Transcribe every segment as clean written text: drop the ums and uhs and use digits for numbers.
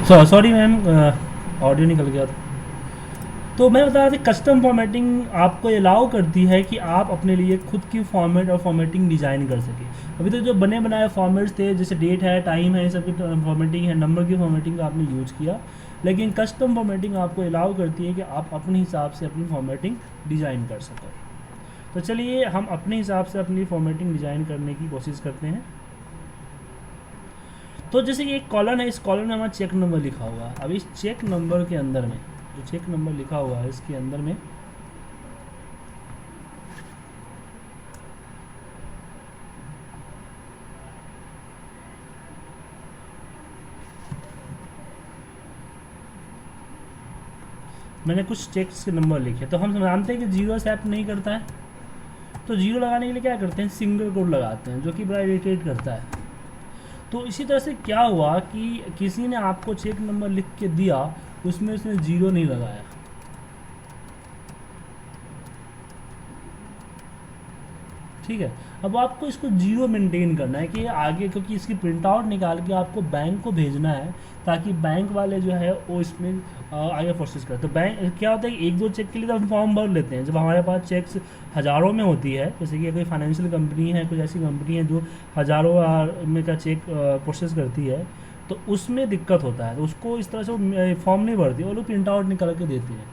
Sorry ma'am, audio निकल गया था। तो मैं बता रहा था कस्टम फॉर्मेटिंग आपको अलाउ करती है कि आप अपने लिए खुद की फॉर्मेट और फॉर्मेटिंग डिज़ाइन कर सकें। अभी तो जो बने बनाए फॉर्मेट्स थे, जैसे डेट है, टाइम है, ये सब की फॉर्मेटिंग है, नंबर की फॉर्मेटिंग आपने यूज़ किया, लेकिन कस्टम फॉर्मेटिंग आपको अलाउ करती है कि आप अपने हिसाब से अपनी फॉर्मेटिंग डिज़ाइन कर सकें। तो चलिए हम अपने हिसाब से अपनी फॉर्मेटिंग डिज़ाइन करने की कोशिश करते हैं। तो जैसे कि एक कॉलम है, इस कॉलम में हमारा चेक नंबर लिखा हुआ है। अब इस चेक नंबर के अंदर में, जो चेक नंबर लिखा हुआ है इसके अंदर में मैंने कुछ चेक्स के नंबर लिखे। तो हम जानते हैं कि जीरो एक्सेप्ट नहीं करता है, तो जीरो लगाने के लिए क्या करते हैं, सिंगल कोड लगाते हैं, जो कि बड़ा इरिटेट करता है। तो इसी तरह से क्या हुआ कि किसी ने आपको चेक नंबर लिख के दिया, उसमें उसने जीरो नहीं लगाया, ठीक है। अब आपको इसको जीरो मेंटेन करना है कि आगे, क्योंकि इसकी प्रिंट आउट निकाल के आपको बैंक को भेजना है, ताकि बैंक वाले जो है वो इसमें आगे प्रोसेस करें। तो बैंक क्या होता है कि एक दो चेक के लिए तो हम फॉर्म भर लेते हैं, जब हमारे पास चेक्स हज़ारों में होती है, जैसे कि कोई फाइनेंशियल कंपनी है, कुछ ऐसी कंपनी है जो हज़ारों में का चेक प्रोसेस करती है, तो उसमें दिक्कत होता है। तो उसको इस तरह से वो फॉर्म नहीं भरती, वो लोग प्रिंट आउट निकाल के देते हैं।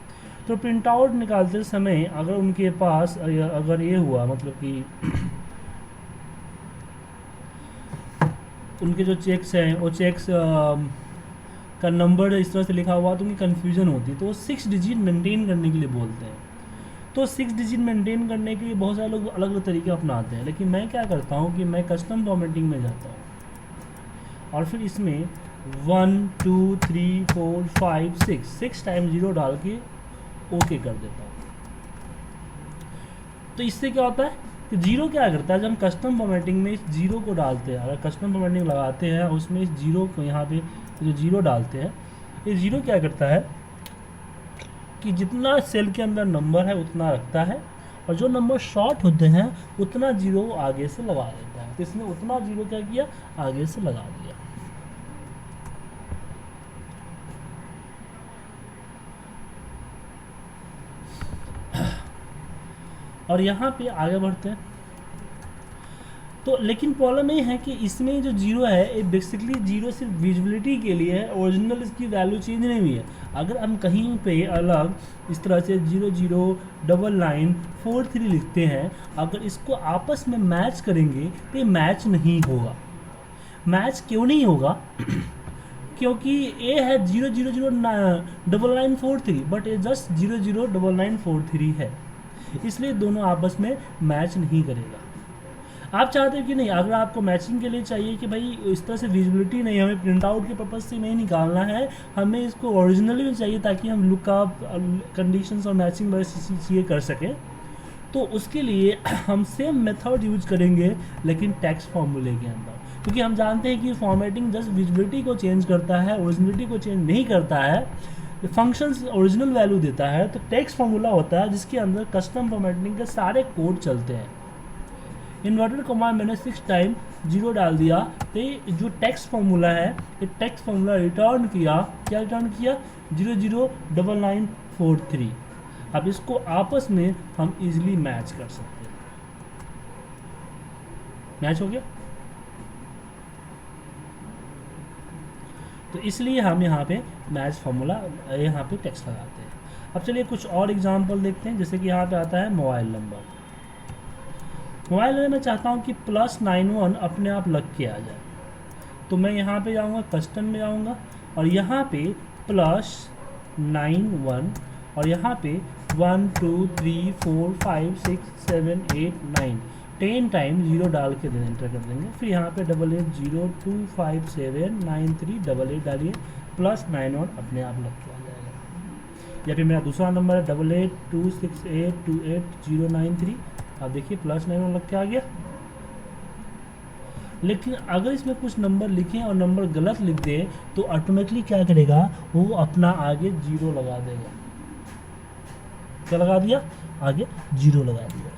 तो प्रिंट आउट निकालते समय अगर उनके पास अगर ये हुआ, मतलब कि उनके जो चेक्स हैं वो चेक्स का नंबर इस तरह से लिखा हुआ, तो उनकी कन्फ्यूज़न होती है, तो वो 6 डिजिट मेंटेन करने के लिए बोलते हैं। तो 6 डिजिट मेंटेन करने के लिए बहुत सारे लोग अलग अलग तरीके अपनाते हैं, लेकिन मैं क्या करता हूँ कि मैं कस्टम फॉर्मेटिंग में जाता हूँ और फिर इसमें 1 2 3 4 5 6 टाइम जीरो डाल के ओके कर देता हूँ। तो इससे क्या होता है कि जीरो क्या करता है, जब हम कस्टम फॉर्मेटिंग में इस जीरो को डालते हैं, अगर कस्टम फॉर्मेटिंग लगाते हैं उसमें इस जीरो को, यहाँ पे जो जीरो डालते हैं, ये जीरो क्या करता है कि जितना सेल के अंदर नंबर है उतना रखता है, और जो नंबर शॉर्ट होते हैं उतना जीरो आगे से लगा देता है। तो इसने उतना जीरो क्या किया, आगे से लगा दिया। और यहाँ पे आगे बढ़ते हैं। तो लेकिन प्रॉब्लम ये है कि इसमें जो जीरो है, ये बेसिकली जीरो सिर्फ विजिबिलिटी के लिए है, ओरिजिनल इसकी वैल्यू चेंज नहीं हुई है। अगर हम कहीं पे अलग इस तरह से 009943 लिखते हैं, अगर इसको आपस में मैच करेंगे तो ये मैच नहीं होगा। मैच क्यों नहीं होगा क्योंकि ये है 00099943, बट ये जस्ट 009943 है, इसलिए दोनों आपस में मैच नहीं करेगा। आप चाहते हो कि नहीं, अगर आपको मैचिंग के लिए चाहिए कि भाई इस तरह से विजिबिलिटी नहीं, हमें प्रिंट आउट के पर्पज़ से नहीं निकालना है, हमें इसको ओरिजिनली भी चाहिए ताकि हम लुकअप कंडीशंस और मैचिंग वैसी चीज़ें कर सकें, तो उसके लिए हम सेम मेथड यूज करेंगे, लेकिन टेक्स्ट फॉर्मूले के अंदर। क्योंकि हम जानते हैं कि फॉर्मेटिंग जस्ट विजिबिलिटी को चेंज करता है, ओरिजिनलिटी को चेंज नहीं करता है, फंक्शंस ओरिजिनल वैल्यू देता है। तो टेक्स्ट फॉर्मूला होता है जिसके अंदर कस्टम फॉर्मेटिंग के सारे कोड चलते हैं। इन्वर्टेड कॉमा मैंने 6 टाइम जीरो डाल दिया, तो ये जो टेक्स्ट फार्मूला है, ये टेक्स्ट फार्मूला रिटर्न किया, क्या रिटर्न किया, 009943। अब इसको आपस में हम इजीली मैच कर सकते हैं। मैच हो गया, तो इसलिए हम यहाँ पे मैच फार्मूला, यहाँ पे टेक्स्ट लगाते हैं। अब चलिए कुछ और एग्जांपल देखते हैं, जैसे कि यहाँ पे आता है मोबाइल नंबर। मोबाइल नंबर मैं चाहता हूँ कि +91 अपने आप लग के आ जाए, तो मैं यहाँ पे जाऊँगा, कस्टम में जाऊँगा, और यहाँ पे +91 और यहाँ पे 1 2 3 4 5 6 7 8 9 10 टाइम जीरो डाल के एंटर कर देंगे। फिर यहाँ पे 8802579388 डालिए, +91 अपने आप लग के आ जाएगा। या फिर मेरा दूसरा नंबर है 8826828093, आप देखिए +91 लग के आ गया। लेकिन अगर इसमें कुछ नंबर लिखें और नंबर गलत लिख दें, तो ऑटोमेटिकली क्या करेगा, वो अपना आगे जीरो लगा देगा। क्या लगा दिया, आगे जीरो लगा दिया।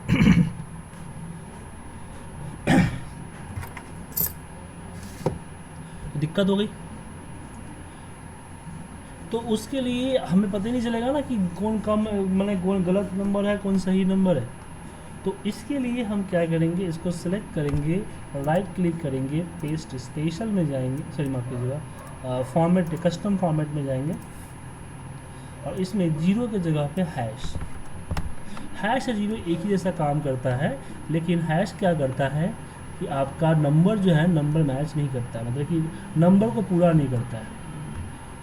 दिक्कत हो गई। तो उसके लिए हमें पता ही नहीं चलेगा ना कि कौन कम मतलब कौन गलत नंबर है कौन सही नंबर है। तो इसके लिए हम क्या करेंगे, इसको सेलेक्ट करेंगे, राइट क्लिक करेंगे, पेस्ट स्पेशल में जाएंगे, सॉरी माफ कीजिएगा, फॉर्मेट कस्टम फॉर्मेट में जाएंगे और इसमें जीरो के जगह पे हैश या जीरो एक ही जैसा काम करता है, लेकिन हैश क्या करता है कि आपका नंबर जो है नंबर मैच नहीं करता है, मतलब कि नंबर को पूरा नहीं करता है।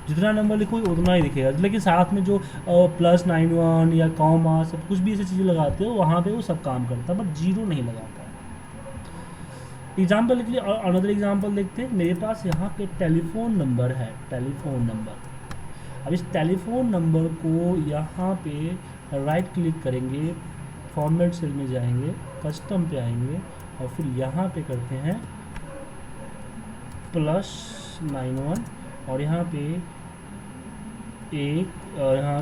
जितना नंबर लिखो उतना ही दिखेगा, लेकिन साथ में जो +91 या कॉमा सब कुछ भी ऐसी चीज़ें लगाते हो वहाँ पे वो सब काम करता है, बट जीरो नहीं लगाता है। एग्जाम्पल के लिए और अनदर एग्जाम्पल देखते हैं। मेरे पास यहाँ पे टेलीफोन नंबर है, टेलीफोन नंबर। अब इस टेलीफोन नंबर को यहाँ पे राइट क्लिक करेंगे, फॉर्मेट सेल में जाएंगे, कस्टम पे आएंगे और फिर यहाँ पे करते हैं +91 और यहाँ पे एक यहाँ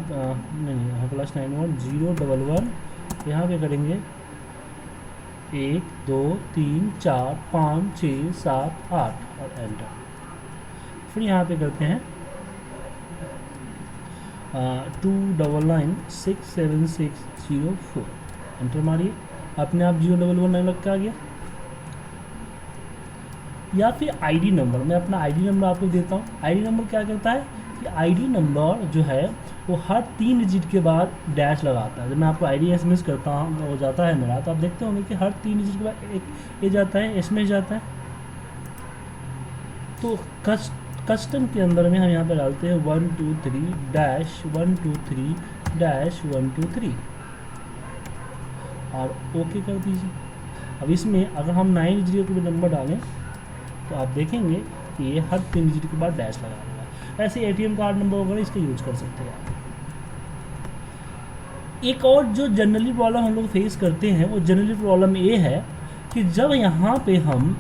नहीं यहाँ +91 011 यहाँ पे करेंगे 1 2 3 4 5 6 7 8 और एंटर। फिर यहाँ पे करते हैं 2996760 एंटर मारिए, अपने आप 011 लग के आ गया। या फिर आईडी नंबर, मैं अपना आईडी नंबर आपको देता हूँ। आईडी नंबर क्या करता है कि आईडी नंबर जो है वो हर 3 डिजिट के बाद डैश लगाता है। जब मैं आपको आईडी एसएमएस करता हूँ हो जाता है मेरा, तो आप देखते होंगे कि हर 3 डिजिट के बाद एक ये जाता है, एसएमएस जाता है। तो कस्टम के अंदर में हम यहाँ पे डालते हैं 123-123-123 और ओके कर दीजिए। अब इसमें अगर हम 9 डिजिट के भी नंबर डालें तो आप देखेंगे कि ये हर 3 डिजिट के बाद डैश लगा देगा। ऐसे एटीएम कार्ड नंबर वगैरह इसका यूज कर सकते हैं आप। एक और जो जनरली प्रॉब्लम हम लोग फेस करते हैं वो जनरली प्रॉब्लम ये है कि जब यहाँ पे हम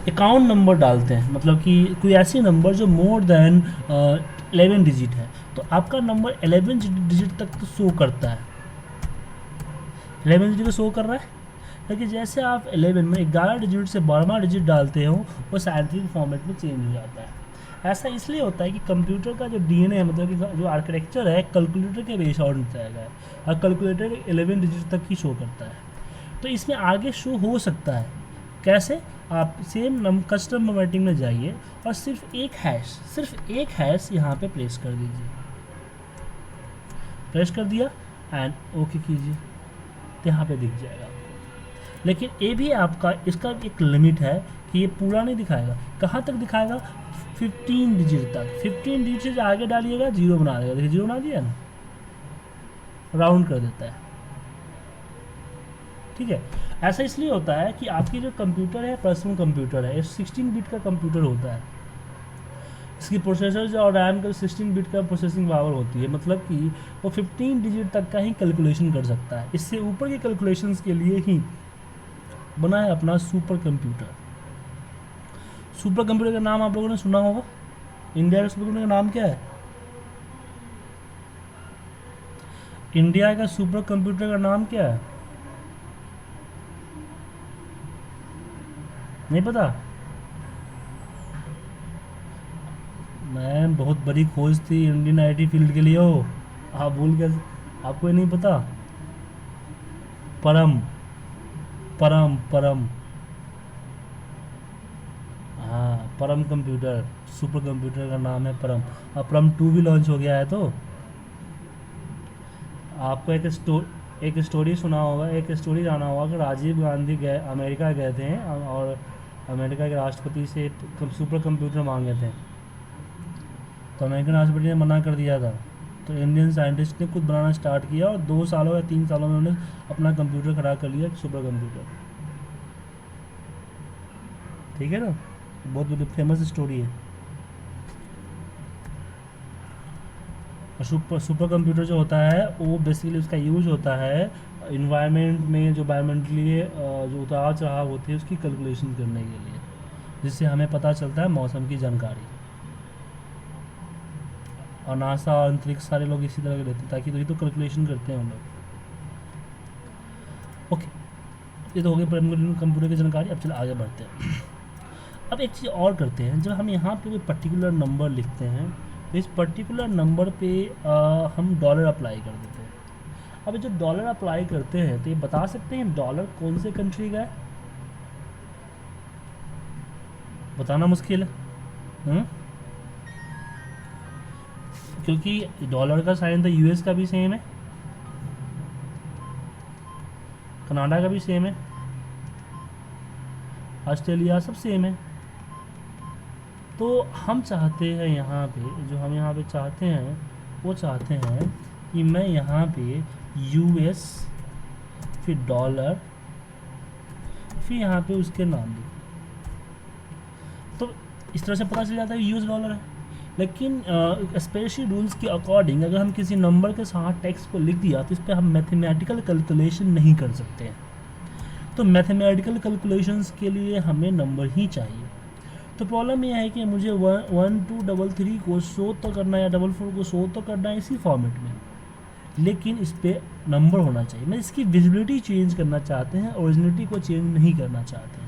अकाउंट नंबर डालते हैं, मतलब कि कोई ऐसी नंबर जो मोर देन 11 डिजिट है, तो आपका नंबर 11 डिजिट तक तो शो करता है, 11 डिजिट का शो कर रहा है। लेकिन जैसे आप 11 में 11 डिजिट से 12वां डिजिट डालते हो वो साइंटिफिक फॉर्मेट में चेंज हो जाता है। ऐसा इसलिए होता है कि कंप्यूटर का जो डीएनए है, मतलब कि जो आर्किटेक्चर है कैलकुलेटर के बेस और बताया गया है और कैलकुलेटर 11 डिजिट तक ही शो करता है। तो इसमें आगे शो हो सकता है। कैसे? आप सेम कस्टम फॉर्मेटिंग में जाइए और सिर्फ एक हैश यहाँ पे प्रेस कर दीजिए। प्रेस कर दिया एंड ओके कीजिए तो यहाँ पे दिख जाएगा आपको। लेकिन ये भी आपका इसका एक लिमिट है कि ये पूरा नहीं दिखाएगा। कहाँ तक दिखाएगा? 15 डिजिट तक। 15 डिजिट से आगे डालिएगा जीरो बना देगा। देखिए जीरो बना दिया ना, राउंड कर देता है। ठीक है, ऐसा इसलिए होता है कि आपकी जो कंप्यूटर है पर्सनल कंप्यूटर है, 16 बिट का कंप्यूटर होता है। इसकी प्रोसेसर और रैम का 16 बिट का प्रोसेसिंग पावर होती है, मतलब कि वो 15 डिजिट तक का ही कैलकुलेशन कर सकता है। इससे ऊपर के कैलकुलेशंस के लिए ही बना है अपना सुपर कंप्यूटर। सुपर कंप्यूटर का नाम आप लोगों ने सुना होगा। इंडिया का सुपर कंप्यूटर का नाम क्या है? इंडिया का सुपर कंप्यूटर का नाम क्या है? नहीं पता? मैं बहुत बड़ी खोज थी इंडियन आईटी फील्ड के लिए हो, आप भूल गए? आपको ये नहीं पता? परम परम परम हाँ, परम कंप्यूटर सुपर कंप्यूटर का नाम है परम। अब परम 2 भी लॉन्च हो गया है। तो आपको एक स्टोरी सुना होगा, एक स्टोरी जाना होगा कि राजीव गांधी अमेरिका गए थे और अमेरिका के राष्ट्रपति से सुपर कंप्यूटर मांगे थे, तो अमेरिकन राष्ट्रपति ने मना कर दिया था। तो इंडियन साइंटिस्ट ने खुद बनाना स्टार्ट किया और 2 सालों या 3 सालों में उन्होंने अपना कंप्यूटर खड़ा कर लिया, सुपर कंप्यूटर। ठीक है ना, बहुत फेमस स्टोरी है। और सुपर कंप्यूटर जो होता है वो बेसिकली उसका यूज होता है इन्वायरमेंट में जो बायोमेंटली जो उतार चढ़ाव होती है उसकी कैलकुलेशन करने के लिए, जिससे हमें पता चलता है मौसम की जानकारी। और नासा और अंतरिक्ष सारे लोग इसी तरह के रहते हैं, ताकि तो कैलकुलेशन करते हैं हम लोग। ओके, ये तो हो गई कंप्यूटर की जानकारी। अब चलो आगे बढ़ते हैं। अब एक चीज़ और करते हैं, जब हम यहाँ पे कोई पर्टिकुलर नंबर लिखते हैं तो इस पर्टिकुलर नंबर पे हम डॉलर अप्लाई कर देते हैं। अब जो डॉलर अप्लाई करते हैं तो ये बता सकते हैं डॉलर कौन से कंट्री का है? बताना मुश्किल है। क्योंकि डॉलर का साइन तो यूएस का भी सेम है, कनाडा का भी सेम है, ऑस्ट्रेलिया, सब सेम है। तो हम चाहते हैं यहाँ पे, जो हम यहाँ पे चाहते हैं वो चाहते हैं कि मैं यहाँ पे यूएस फिर डॉलर फिर यहाँ पे उसके नाम लिखूँ, तो इस तरह से पता चल जाता है यूएस डॉलर है। लेकिन स्पेशल रूल्स के अकॉर्डिंग अगर हम किसी नंबर के साथ टेक्स्ट को लिख दिया तो इस पर हम मैथमेटिकल कैलकुलेशन नहीं कर सकते हैं। तो मैथमेटिकल कैलकुलेशंस के लिए हमें नंबर ही चाहिए। तो प्रॉब्लम यह है कि मुझे 1 2 3 3 को शो तो करना है या 4 4 को शो तो करना है इसी फॉर्मेट में, लेकिन इस पर नंबर होना चाहिए। मैं इसकी विजिबिलिटी चेंज करना चाहते हैं, ओरिजिनलिटी को चेंज नहीं करना चाहते हैं।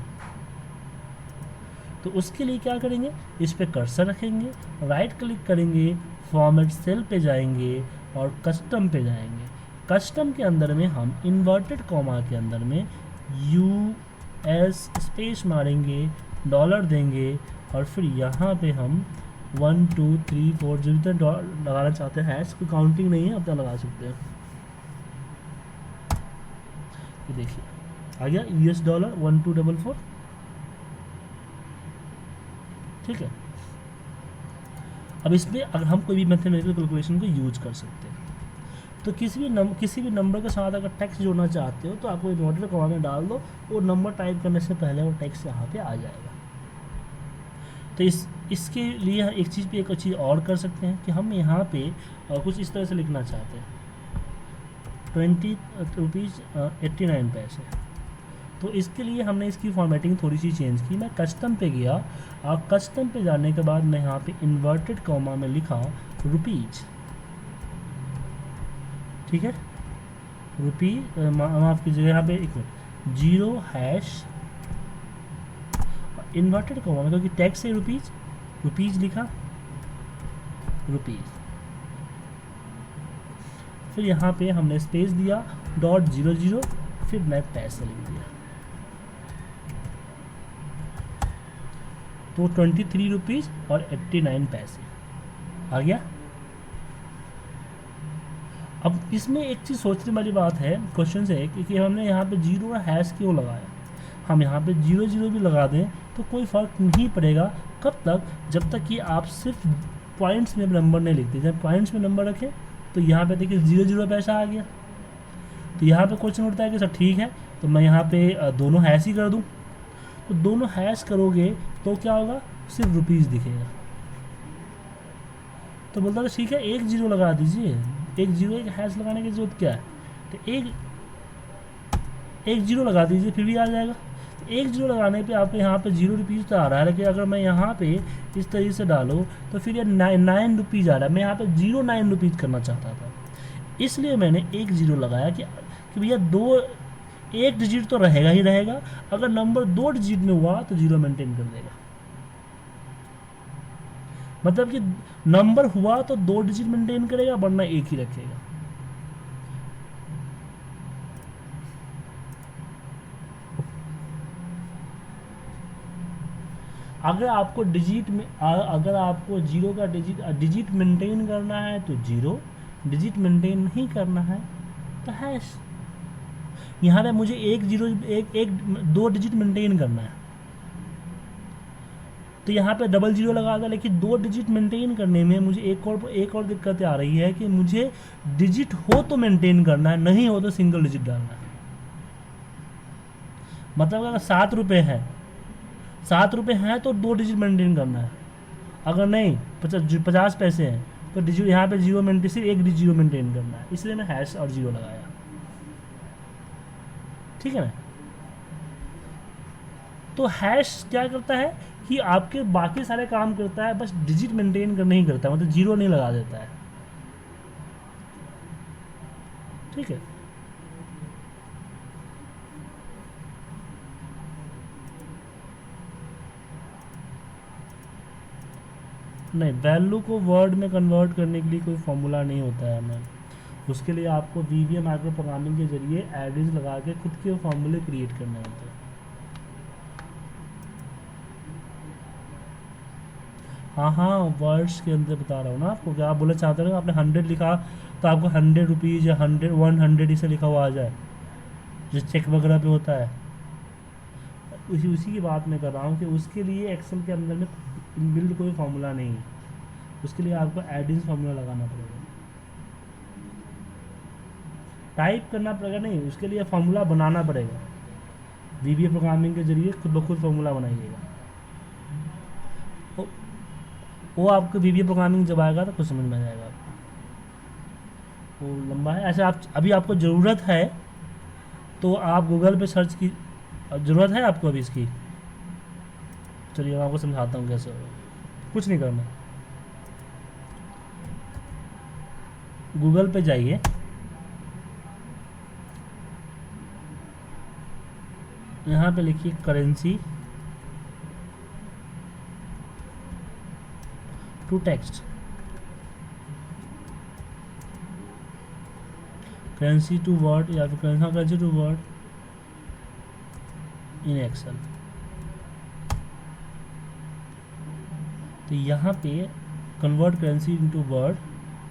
तो उसके लिए क्या करेंगे, इस पर कर्सर रखेंगे, राइट क्लिक करेंगे, फॉर्मेट सेल पे जाएंगे और कस्टम पे जाएंगे। कस्टम के अंदर में हम इन्वर्टेड कॉमा के अंदर में US स्पेस मारेंगे, डॉलर देंगे और फिर यहाँ पे हम 1 2 3 4 जो भी लगाना चाहते हैं, हैश कोई काउंटिंग नहीं है, अपना लगा सकते हैं। ये देखिए आ गया US डॉलर 1244, ठीक है। अब इसमें अगर हम कोई भी मैथमेटिकल कैलकुलेशन को यूज कर सकते हैं, तो किसी भी नंबर के साथ अगर टेक्स्ट जोड़ना चाहते हो तो आपको इन्वर्टेड कॉमा में डाल दो, वो नंबर टाइप करने से पहले वो टेक्स्ट यहाँ पे आ जाएगा। तो इसके लिए एक चीज़ और कर सकते हैं कि हम यहाँ पे कुछ इस तरह से लिखना चाहते हैं 20 रुपीज़ 89 पैसे। तो इसके लिए हमने इसकी फॉर्मेटिंग थोड़ी सी चेंज की। मैं कस्टम पे गया और कस्टम पे जाने के बाद मैं यहाँ पे इन्वर्टेड कॉमा में लिखा रुपीज़, ठीक है, माफ़ कीजिएगा, यहाँ पे एक मिनट, 0 हैश इन्वर्टेड कॉमा में, क्योंकि टैक्स से रुपीज़ लिखा, रुपीज़, फिर यहाँ पे हमने स्पेस दिया, .00, फिर मैं पैसे लिख दिया, तो 23 रुपीज़ और 89 पैसे आ गया। अब इसमें एक चीज़ सोचने वाली बात है, क्वेश्चन है कि हमने यहाँ पे 0 और हैश क्यों लगाया। हम यहाँ पे 00 भी लगा दें तो कोई फ़र्क नहीं पड़ेगा। कब तक, जब तक कि आप सिर्फ पॉइंट्स में नंबर नहीं लिखते। जब पॉइंट्स में नंबर रखें तो यहाँ पे देखिए 00 पैसा आ गया। तो यहाँ पे क्वेश्चन उठता है कि सर ठीक है, तो मैं यहाँ पे दोनों हैश ही कर दूँ। तो दोनों हैश करोगे तो क्या होगा, सिर्फ रुपीज़ दिखेगा। तो बोलता है ठीक है, एक 0 लगा दीजिए, एक हैश लगाने की जरूरत क्या है, तो एक 0 लगा दीजिए फिर भी आ जाएगा। तो एक 0 लगाने पे आपको यहाँ पे 0 रुपीज़ तो आ रहा है, लेकिन अगर मैं यहाँ पे इस तरीके से डालूँ तो फिर ये 9 रुपीज़ आ रहा है। मैं यहाँ पे 09 रुपीज़ करना चाहता था, इसलिए मैंने एक 0 लगाया कि भैया एक डिजिट तो रहेगा ही रहेगा। अगर नंबर 2 डिजिट में हुआ तो 0 मेंटेन कर देगा। मतलब कि नंबर हुआ तो 2 डिजिट मेंटेन करेगा, वरना एक ही रखेगा। अगर आपको डिजिट में अगर आपको 0 का डिजिट मेंटेन करना है तो 0, डिजिट मेंटेन नहीं करना है तो हैश। यहाँ पे मुझे एक 2 डिजिट मेंटेन करना है तो यहाँ पे 00 लगा था, लेकिन 2 डिजिट मेंटेन करने में मुझे एक और दिक्कत आ रही है कि मुझे डिजिट हो तो मेंटेन करना है, नहीं हो तो सिंगल डिजिट डालना है। मतलब अगर 7 रुपये हैं तो 2 डिजिट मेंटेन करना है। अगर नहीं 50 पैसे हैं तो डिजिट यहाँ पे 0 मेंटेन, सिर्फ एक डिजिट 0 मेंटेन करना है, इसलिए मैं हैश और 0 लगाया। ठीक है ना। तो हैश क्या करता है कि आपके बाकी सारे काम करता है, बस डिजिट मेंटेन कर नहीं करता, मतलब 0 नहीं लगा देता है। ठीक है। नहीं, वैल्यू को वर्ड में कन्वर्ट करने के लिए कोई फॉर्मूला नहीं होता है मैम। उसके लिए आपको वीवीएम माइक्रो प्रोग्रामिंग के जरिए एडिज लगा के खुद के फॉर्मूले क्रिएट करने होते हैं। हाँ हाँ, वर्ड्स के अंदर बता रहा हूँ ना आपको। क्या आप बोलना चाहते हो? आपने 100 लिखा तो आपको 100 रुपीज़ या 100 इसे लिखा हुआ आ जाए, जो चेक वगैरह पे होता है। उसी की बात मैं कर रहा हूँ कि उसके लिए एक्सेल के अंदर में इनबिल्ड कोई फार्मूला नहीं है। उसके लिए आपको एडिंस फार्मूला लगाना पड़ेगा, टाइप करना पड़ेगा नहीं, उसके लिए फार्मूला बनाना पड़ेगा। वीवीए प्रोग्रामिंग के जरिए खुद ब खुद फार्मूला बनाइएगा। वो आपको वीवीए प्रोग्रामिंग जब आएगा तो कुछ समझ में आ जाएगा आपको। वो लंबा है ऐसे। आप अभी आपको ज़रूरत है तो आप गूगल पे सर्च की, ज़रूरत है आपको अभी इसकी। चलिए मैं आपको समझाता हूँ कैसे होगा। कुछ नहीं करना, गूगल पे जाइए, यहाँ पे लिखिए currency to text, currency to word या फिर currency to word in Excel. तो यहाँ पे कन्वर्ट करेंसी इनटू वर्ड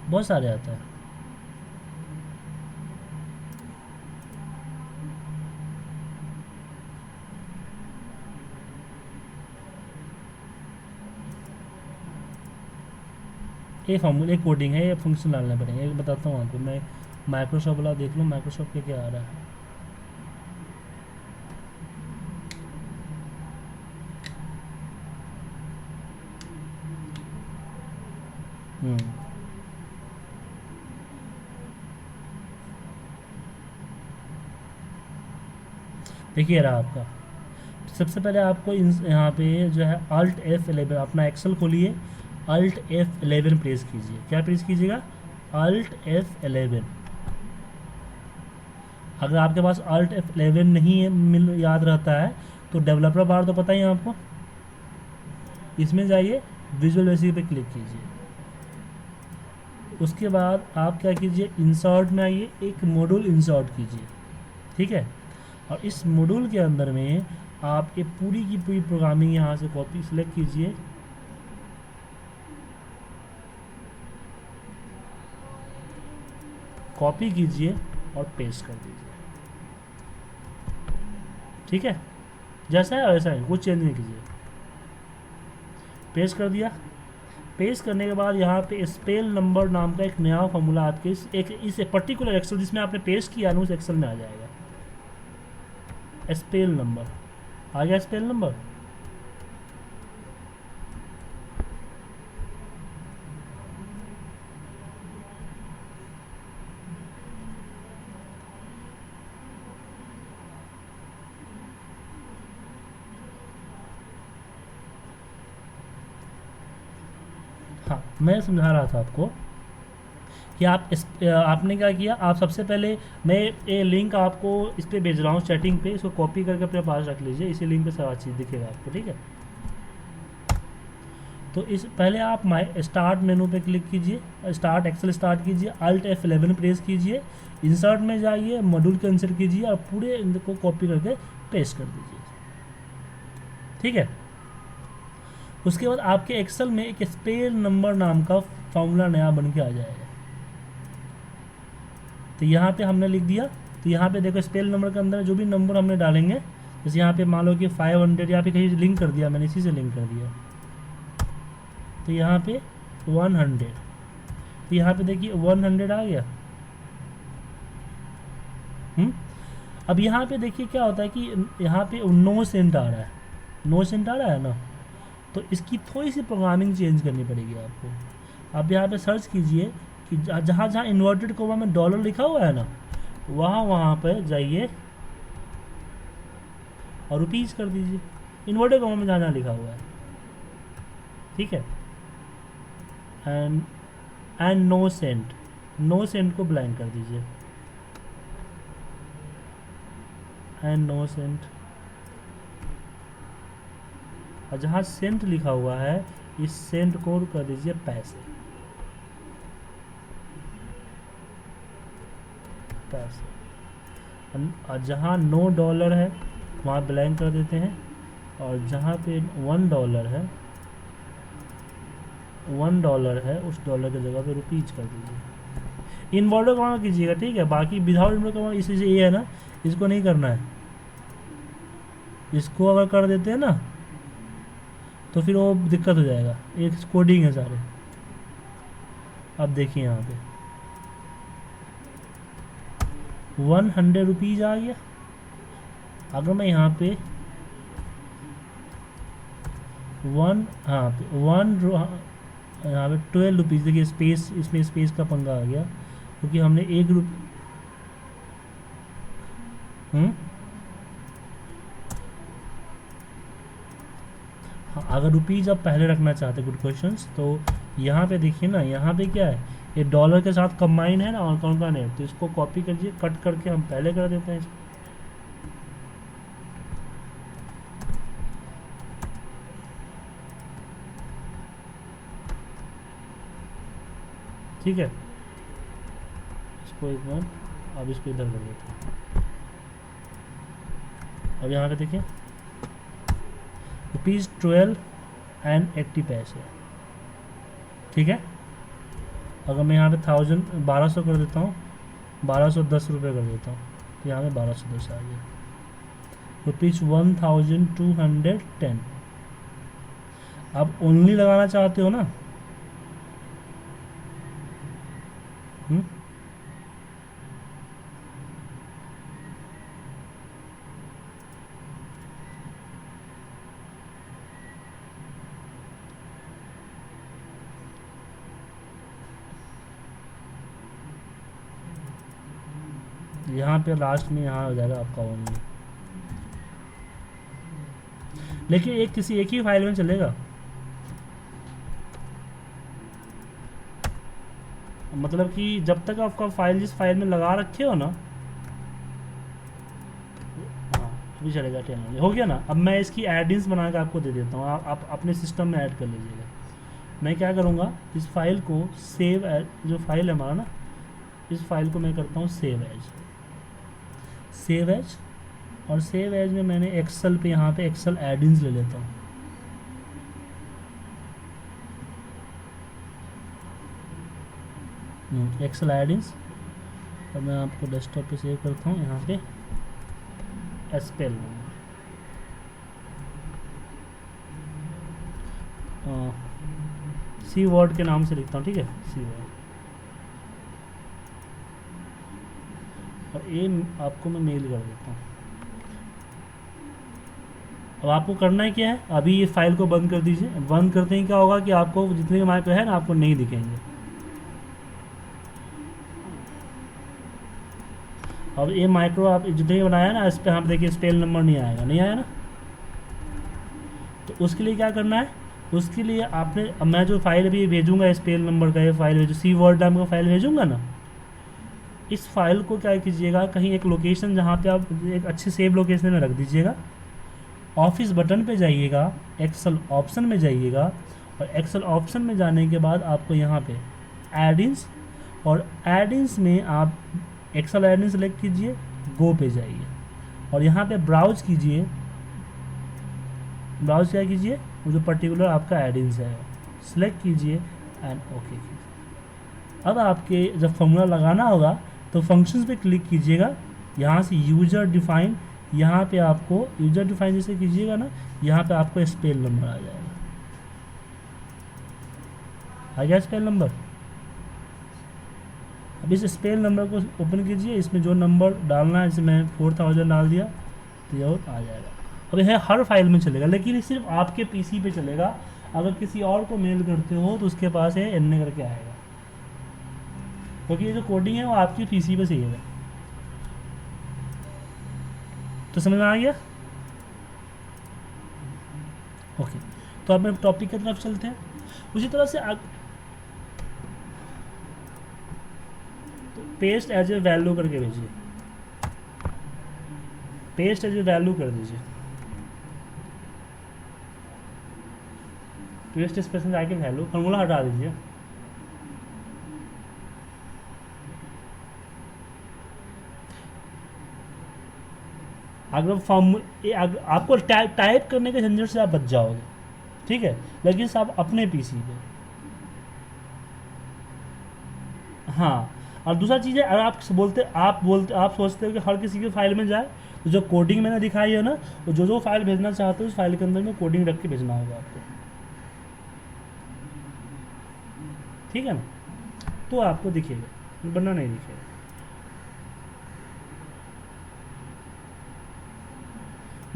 बहुत सारे आता है। ये फॉर्मूला, एक कोडिंग है, ये फंक्शन डालने पड़ेंगे। एक बताता हूँ आपको, मैं माइक्रोसॉफ्ट वाला देख लूँ, माइक्रोसॉफ्ट के क्या आ रहा है। देखिए रहा आपका। सबसे पहले आपको यहाँ पे जो है Alt F11, अपना एक्सेल खोलिए, Alt F11 प्रेस कीजिए। क्या प्रेस कीजिएगा? Alt F11। अगर आपके पास Alt F11 नहीं है, याद रहता है, तो डेवलपर बार तो पता ही है आपको, इसमें जाइए, विजुअल बेसिक पे क्लिक कीजिए। उसके बाद आप क्या कीजिए, इंसर्ट में आइए, एक मॉड्यूल इंसर्ट कीजिए, ठीक है। और इस मॉड्यूल के अंदर में आप ये पूरी की पूरी प्रोग्रामिंग यहाँ से कॉपी सेलेक्ट कीजिए, कॉपी कीजिए और पेस्ट कर दीजिए, ठीक है। जैसा है वैसा है, कुछ चेंज नहीं कीजिए। पेस्ट कर दिया। पेस्ट करने के बाद यहाँ पे स्पेल नंबर नाम का एक नया फॉर्मूला आपके इस पर्टिकुलर एक्सेल जिसमें आपने पेस्ट किया ना, उस एक्सेल में आ जाएगा। स्पेल नंबर आ गया, स्पेल नंबर। हाँ, मैं समझा रहा था आपको कि आपने क्या किया। आप सबसे पहले, मैं ये लिंक आपको इस पर भेज रहा हूँ चैटिंग पे, इसको कॉपी करके अपने पास रख लीजिए। इसी लिंक पे सारा चीज़ दिखेगा आपको, ठीक है। तो इस पहले आप माई स्टार्ट मेनू पे क्लिक कीजिए, स्टार्ट एक्सेल स्टार्ट कीजिए, Alt F11 प्रेस कीजिए, इंसर्ट में जाइए, मॉड्यूल को इंसर्ट कीजिए और पूरे इनको कॉपी करके पेस्ट कर दीजिए, ठीक है। उसके बाद आपके एक्सेल में एक स्पेल नंबर नाम का फॉर्मूला नया बन के आ जाएगा। तो यहाँ पे हमने लिख दिया। तो यहाँ पे देखो, स्पेल नंबर के अंदर जो भी नंबर हमने डालेंगे, जैसे यहाँ पे मान लो कि 500, यहाँ पे कहीं लिंक कर दिया मैंने, इसी से लिंक कर दिया। तो यहाँ पे 100, तो यहाँ पे देखिए 100 आ गया। अब यहाँ पे देखिए क्या होता है कि यहाँ पे 9 सेंट आ रहा है, 9 सेंट आ रहा है ना। तो इसकी थोड़ी सी प्रोग्रामिंग चेंज करनी पड़ेगी आपको। आप यहाँ पे सर्च कीजिए कि जहाँ जहाँ इन्वर्टेड कोमा में डॉलर लिखा हुआ है ना, वहाँ पर जाइए और रुपीज़ कर दीजिए, इन्वर्टेड कोमा में जहाँ जहाँ लिखा हुआ है, ठीक है। एंड नो सेंट को ब्लैंक कर दीजिए, एंड नो सेंट। और जहाँ सेंट लिखा हुआ है इस सेंट को कर दीजिए पैसे, और जहाँ $9 है वहाँ ब्लैंक कर देते हैं, और जहाँ पे $1 है, $1 है, उस डॉलर की जगह पे रुपीज कर दीजिए। इनवर्टर कमा कीजिएगा, ठीक है। बाकी विदाउट इनवर्टर कमा इसी से ये है ना, इसको नहीं करना है। इसको अगर कर देते हैं ना तो फिर वो दिक्कत हो जाएगा, एक कोडिंग है सारे। अब देखिए यहाँ पे 100 आ गया। अगर मैं यहाँ पे यहाँ पे 12 रुपीज़, देखिए स्पेस, इसमें स्पेस का पंगा आ गया क्योंकि हमने हाँ, अगर रुपीज़ आप पहले रखना चाहते, गुड क्वेश्चंस, तो यहाँ पे देखिए ना, यहाँ पे क्या है, ये डॉलर के साथ कंबाइन है ना और कौन का नहीं, तो इसको कॉपी करिए, कट करके हम पहले कर देते हैं इसको। ठीक है, इसको एक बार, अब इसको इधर कर देते हैं। अब यहाँ पे देखिए ₹12.80, ठीक है। अगर मैं यहाँ पे 1200 कर देता हूँ, 1210 रुपये कर देता हूँ, तो यहाँ पे 1210 आ गया, ₹1210। आप ओनली लगाना चाहते हो ना, यहाँ पे लास्ट में यहाँ हो जाएगा आपका ओनली, लेकिन एक ही फाइल में चलेगा। मतलब कि जब तक आपका फाइल जिस फाइल में लगा रखे हो ना, हाँ अभी चलेगा, टेन हो गया ना। अब मैं इसकी एडिंग्स बना के आपको दे देता हूँ, आप अपने सिस्टम में ऐड कर लीजिएगा। मैं क्या करूँगा, इस फाइल को सेव एज, जो फाइल है हमारा ना, इस फाइल को मैं करता हूँ सेव एज, और सेव एज में मैंने एक्सेल पे, यहाँ पे एक्सेल एडिंग्स ले लेता हूँ। एक्सेल एडिंग्स, और मैं आपको डेस्कटॉप पे सेव करता हूँ, यहाँ पे स्पेल सी वर्ड के नाम से लिखता हूँ, ठीक है, सी वर्ड, और ये आपको मैं मेल कर देता हूँ। अब आपको करना है क्या है, अभी ये फाइल को बंद कर दीजिए। बंद करते ही क्या होगा कि आपको जितने भी माइक्रो है ना, आपको नहीं दिखेंगे। अब ये माइक्रो आप जितने बनाया ना, इस पर आप देखिए स्पेल नंबर नहीं आएगा, नहीं आया ना। तो उसके लिए क्या करना है, उसके लिए आपने, अब मैं जो फाइल अभी भेजूंगा स्पेल नंबर का, ये फाइल भेजो, सी वर्ड नाम का फाइल भेजूंगा ना, इस फाइल को क्या कीजिएगा, कहीं एक लोकेशन जहाँ पे आप एक अच्छे सेव लोकेशन में रख दीजिएगा। ऑफिस बटन पे जाइएगा, एक्सेल ऑप्शन में जाइएगा, और एक्सेल ऑप्शन में जाने के बाद आपको यहाँ पे एडिंग्स, और एडिंग्स में आप एक्सेल एडिंग सेलेक्ट कीजिए, गो पे जाइए, और यहाँ पे ब्राउज कीजिए। ब्राउज क्या कीजिए, वो जो पर्टिकुलर आपका एडिंग्स है सिलेक्ट कीजिए एंड ओके कीजिए। अब आपके जब फॉर्मूला लगाना होगा तो फंक्शंस पे क्लिक कीजिएगा, यहाँ से यूजर डिफाइन, यहाँ पे आपको यूजर डिफाइन जैसे कीजिएगा ना, यहाँ पे आपको स्पेल नंबर आ जाएगा। आ गया स्पेल नंबर। अब इस स्पेल नंबर को ओपन कीजिए, इसमें जो नंबर डालना है, जैसे मैं 4000 डाल दिया तो ये आ जाएगा। अब यह हर फाइल में चलेगा, लेकिन ये सिर्फ आपके पीसी पे चलेगा। अगर किसी और को मेल करते हो तो उसके पास ये एन करके आएगा, क्योंकि ये जो कोडिंग है वो आपकी पीसी पे सेव है। तो समझ में आ गया? ओके, तो अब मैं टॉपिक की तरफ चलते हैं। उसी तरह से तो पेस्ट एज ए वैल्यू करके भेजिए, पेस्ट एज ए वैल्यू कर दीजिए। ट्विस्ट स्पेस में जाके वैल्यू फॉर्मूला हटा दीजिए। अगर आपको टाइप करने के झंझट से आप बच जाओगे, ठीक है, लेकिन आप अपने पीसी पे। हाँ, और दूसरा चीज़ है, अगर आप सोचते हो कि हर किसी की फाइल में जाए, तो जो कोडिंग मैंने दिखाई है ना, तो जो फाइल भेजना चाहते हो उस फाइल के अंदर में कोडिंग रख के भेजना होगा आपको, ठीक है ना, तो आपको दिखेगा, वरना नहीं दिखेगा।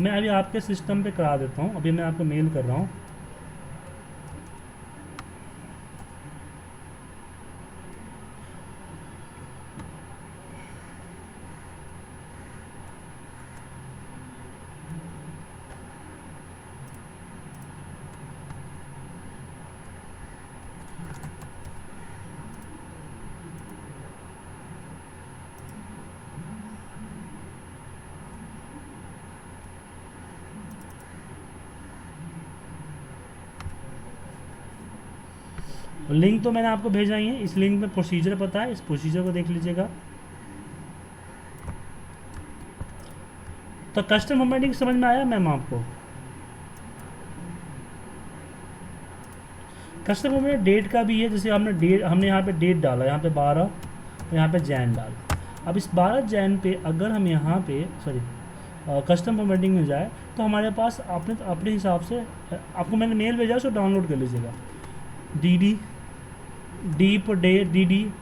मैं अभी आपके सिस्टम पे करा देता हूँ, अभी मैं आपको मेल कर रहा हूँ। लिंक तो मैंने आपको भेजा ही है, इस लिंक में प्रोसीजर पता है, इस प्रोसीजर को देख लीजिएगा। तो कस्टम फॉर्मेटिंग समझ में आया मैम आपको? कस्टम फॉर्मेट डेट का भी है, जैसे हमने यहाँ पे डेट डाला, यहाँ पे 12, यहाँ पे जैन डाला। अब इस 12 जैन पे अगर हम यहाँ पे कस्टम फॉर्मेटिंग में जाए, तो हमारे पास अपने हिसाब से, आपको मैंने मेल भेजा, उसको डाउनलोड कर लीजिएगा। डी पर डे, डी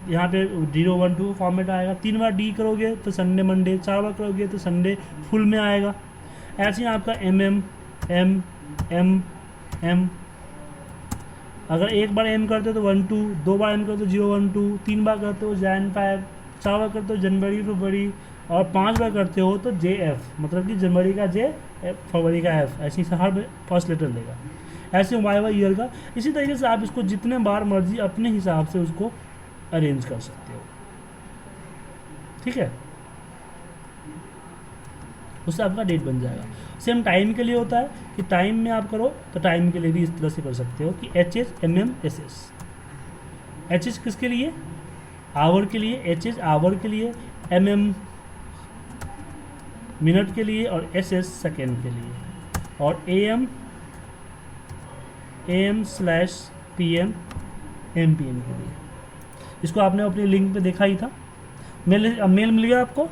यहाँ पे 012 फॉर्मेट आएगा। 3 बार डी करोगे तो संडे मंडे, 4 बार करोगे तो संडे फुल में आएगा। ऐसे ही आपका एम, अगर एक बार एम करते हो तो 12, 2 बार एम करते हो 012, 3 बार करते हो जैन 5, 4 बार करते हो जनवरी फरवरी, और 5 बार करते हो तो JF, मतलब कि जनवरी का J, फरवरी का F, ऐसे ही हर फर्स्ट लेटर लेगा। ऐसे वाई ईयर का। इसी तरीके से आप इसको जितने बार मर्जी अपने हिसाब से उसको अरेंज कर सकते हो, ठीक है, उससे आपका डेट बन जाएगा। सेम टाइम के लिए होता है कि टाइम में आप करो तो टाइम के लिए भी इस तरह से कर सकते हो कि HS, MM, SS। HS किसके लिए? आवर के लिए। HS आवर के लिए, MM मिनट के लिए, और SS सेकेंड के लिए, और AM/PM MPM के लिए। इसको आपने अपने लिंक पे देखा ही था। मेल मिल गया आपको?